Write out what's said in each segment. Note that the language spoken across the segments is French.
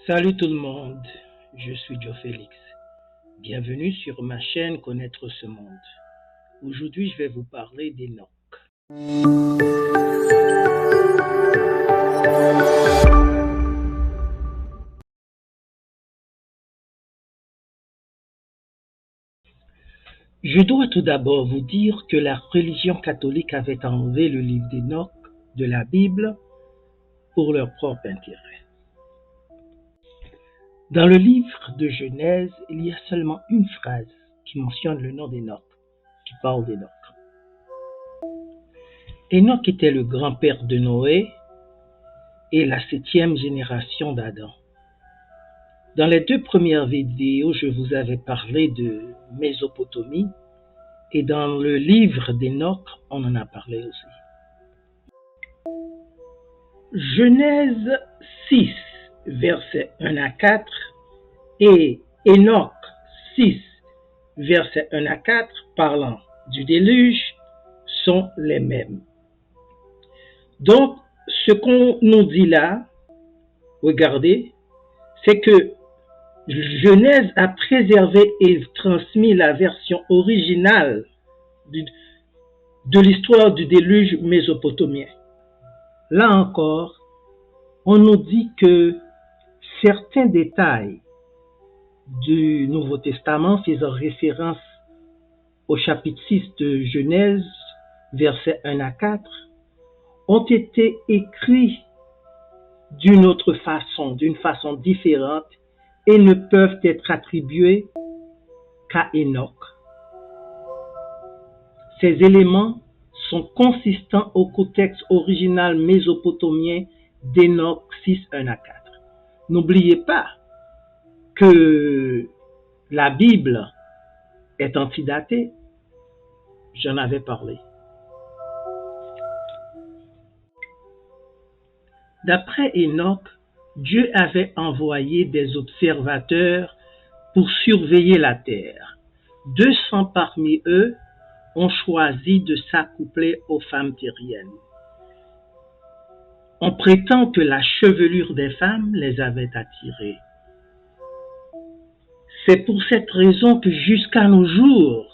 Salut tout le monde, je suis Joe Félix. Bienvenue sur ma chaîne Connaître ce monde. Aujourd'hui, je vais vous parler d'Enoch. Je dois tout d'abord vous dire que la religion catholique avait enlevé le livre d'Enoch de la Bible pour leur propre intérêt. Dans le livre de Genèse, il y a seulement une phrase qui mentionne le nom d'Enoch, qui parle d'Enoch. Enoch était le grand-père de Noé et la 7e génération d'Adam. Dans les 2 premières vidéos, je vous avais parlé de Mésopotamie et dans le livre d'Enoch, on en a parlé aussi. Genèse 6, versets 1 à 4 et Enoch 6, versets 1 à 4 parlant du déluge sont les mêmes. Donc, ce qu'on nous dit là, regardez, c'est que Genèse a préservé et transmis la version originale de l'histoire du déluge mésopotamien. Là encore, on nous dit que certains détails du Nouveau Testament faisant référence au chapitre 6 de Genèse, versets 1 à 4, ont été écrits d'une façon différente, et ne peuvent être attribués qu'à Enoch. Ces éléments sont consistants au contexte original mésopotamien d'Enoch 6, 1 à 4. N'oubliez pas que la Bible est antidatée. J'en avais parlé. D'après Enoch, Dieu avait envoyé des observateurs pour surveiller la terre. 200 parmi eux ont choisi de s'accoupler aux femmes terriennes. On prétend que la chevelure des femmes les avait attirés. C'est pour cette raison que jusqu'à nos jours,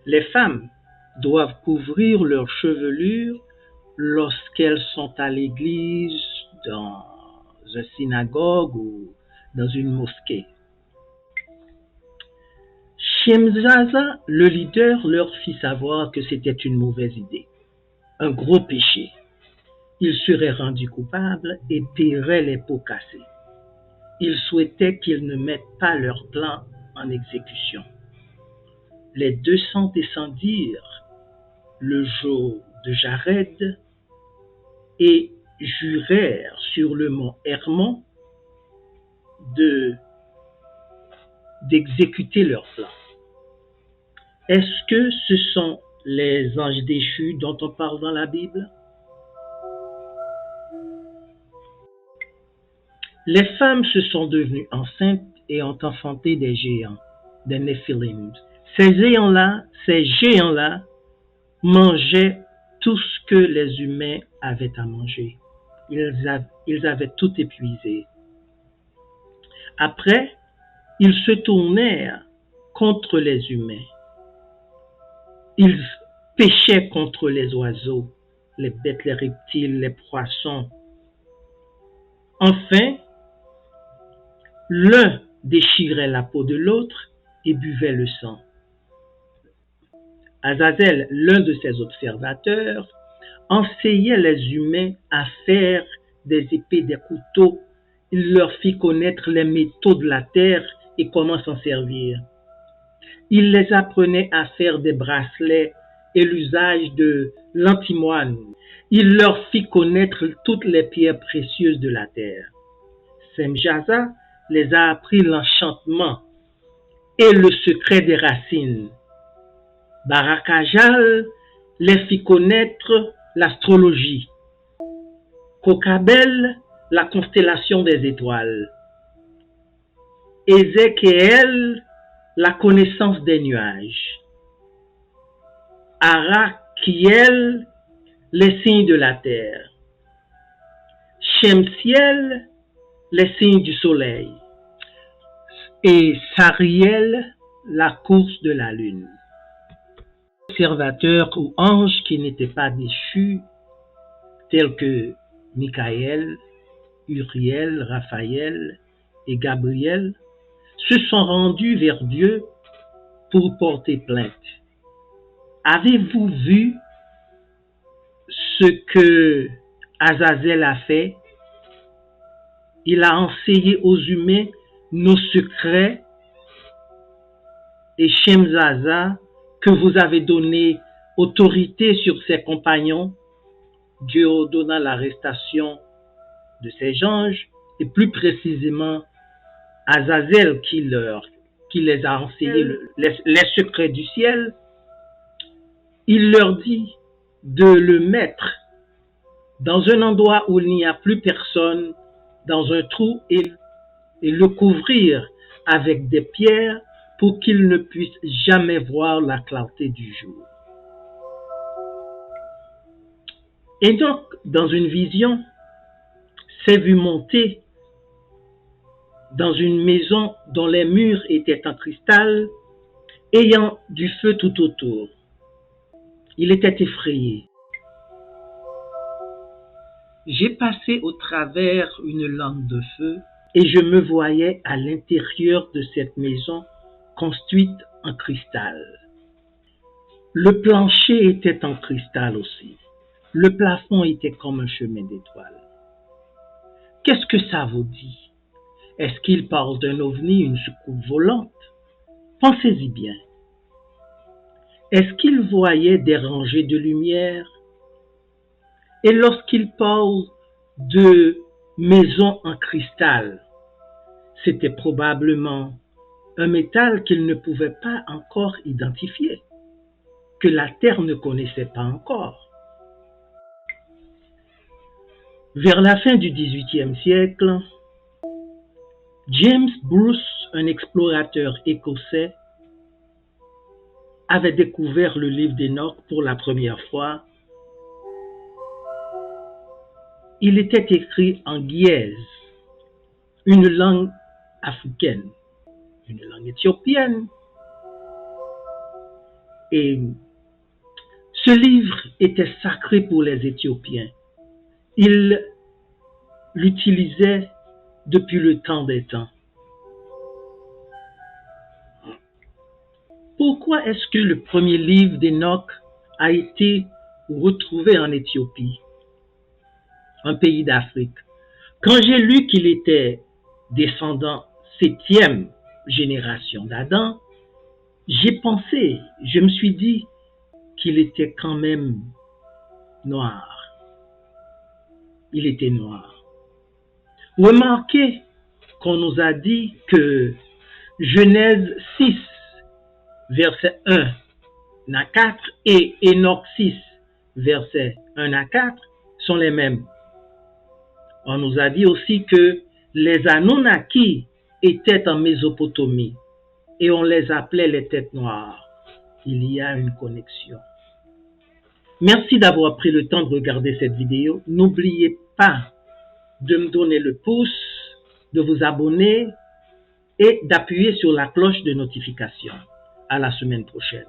les femmes doivent couvrir leur chevelure lorsqu'elles sont à l'église, dans une synagogue ou dans une mosquée. Shemjaza, le leader, leur fit savoir que c'était une mauvaise idée, un gros péché. Ils seraient rendus coupables et paieraient les pots cassés. Ils souhaitaient qu'ils ne mettent pas leur plan en exécution. Les 200 descendirent le jour de Jared et jurèrent sur le mont Hermon d'exécuter leur plan. Est-ce que ce sont les anges déchus dont on parle dans la Bible? Les femmes se sont devenues enceintes et ont enfanté des géants, des Néphilim. Ces géants-là mangeaient tout ce que les humains avaient à manger. Ils avaient tout épuisé. Après, ils se tournèrent contre les humains. Ils péchaient contre les oiseaux, les bêtes, les reptiles, les poissons. Enfin, l'un déchirait la peau de l'autre et buvait le sang. Azazel, l'un de ses observateurs, enseignait les humains à faire des épées, des couteaux. Il leur fit connaître les métaux de la terre et comment s'en servir. Il les apprenait à faire des bracelets et l'usage de l'antimoine. Il leur fit connaître toutes les pierres précieuses de la terre. Shemjaza les a appris l'enchantement et le secret des racines. Barakajal les fit connaître l'astrologie. Kokabel, la constellation des étoiles. Ézéchiel, la connaissance des nuages. Arakiel, les signes de la terre. Shemsiel, les signes du soleil, et Sariel, la course de la lune. Observateurs ou anges qui n'étaient pas déchus, tels que Michael, Uriel, Raphaël et Gabriel, se sont rendus vers Dieu pour porter plainte. Avez-vous vu ce que Azazel a fait? Il a enseigné aux humains nos secrets, et Shemzaza, que vous avez donné autorité sur ses compagnons, Dieu ordonna l'arrestation de ces anges, et plus précisément Azazel qui les a enseigné les secrets du ciel. Il leur dit de le mettre dans un endroit où il n'y a plus personne, dans un trou, et le couvrir avec des pierres pour qu'il ne puisse jamais voir la clarté du jour. Et donc, dans une vision, s'est vu monter dans une maison dont les murs étaient en cristal, ayant du feu tout autour. Il était effrayé. J'ai passé au travers une lampe de feu et je me voyais à l'intérieur de cette maison construite en cristal. Le plancher était en cristal aussi. Le plafond était comme un chemin d'étoiles. Qu'est-ce que ça vous dit? Est-ce qu'il parle d'un ovni, une soucoupe volante? Pensez-y bien. Est-ce qu'il voyait des rangées de lumière? Et lorsqu'il parle de maison en cristal, c'était probablement un métal qu'il ne pouvait pas encore identifier, que la Terre ne connaissait pas encore. Vers la fin du XVIIIe siècle, James Bruce, un explorateur écossais, avait découvert le livre d'Enoch pour la première fois. Il était écrit en Giez, une langue africaine, une langue éthiopienne. Et ce livre était sacré pour les Éthiopiens. Ils l'utilisaient depuis le temps des temps. Pourquoi est-ce que le premier livre d'Enoch a été retrouvé en Éthiopie, un pays d'Afrique? Quand j'ai lu qu'il était descendant 7e génération d'Adam, j'ai pensé, je me suis dit qu'il était quand même noir. Il était noir. Remarquez qu'on nous a dit que Genèse 6, verset 1 à 4 et Enoch 6, verset 1 à 4 sont les mêmes. On nous a dit aussi que les Anunnaki étaient en Mésopotamie et on les appelait les têtes noires. Il y a une connexion. Merci d'avoir pris le temps de regarder cette vidéo. N'oubliez pas de me donner le pouce, de vous abonner et d'appuyer sur la cloche de notification. À la semaine prochaine.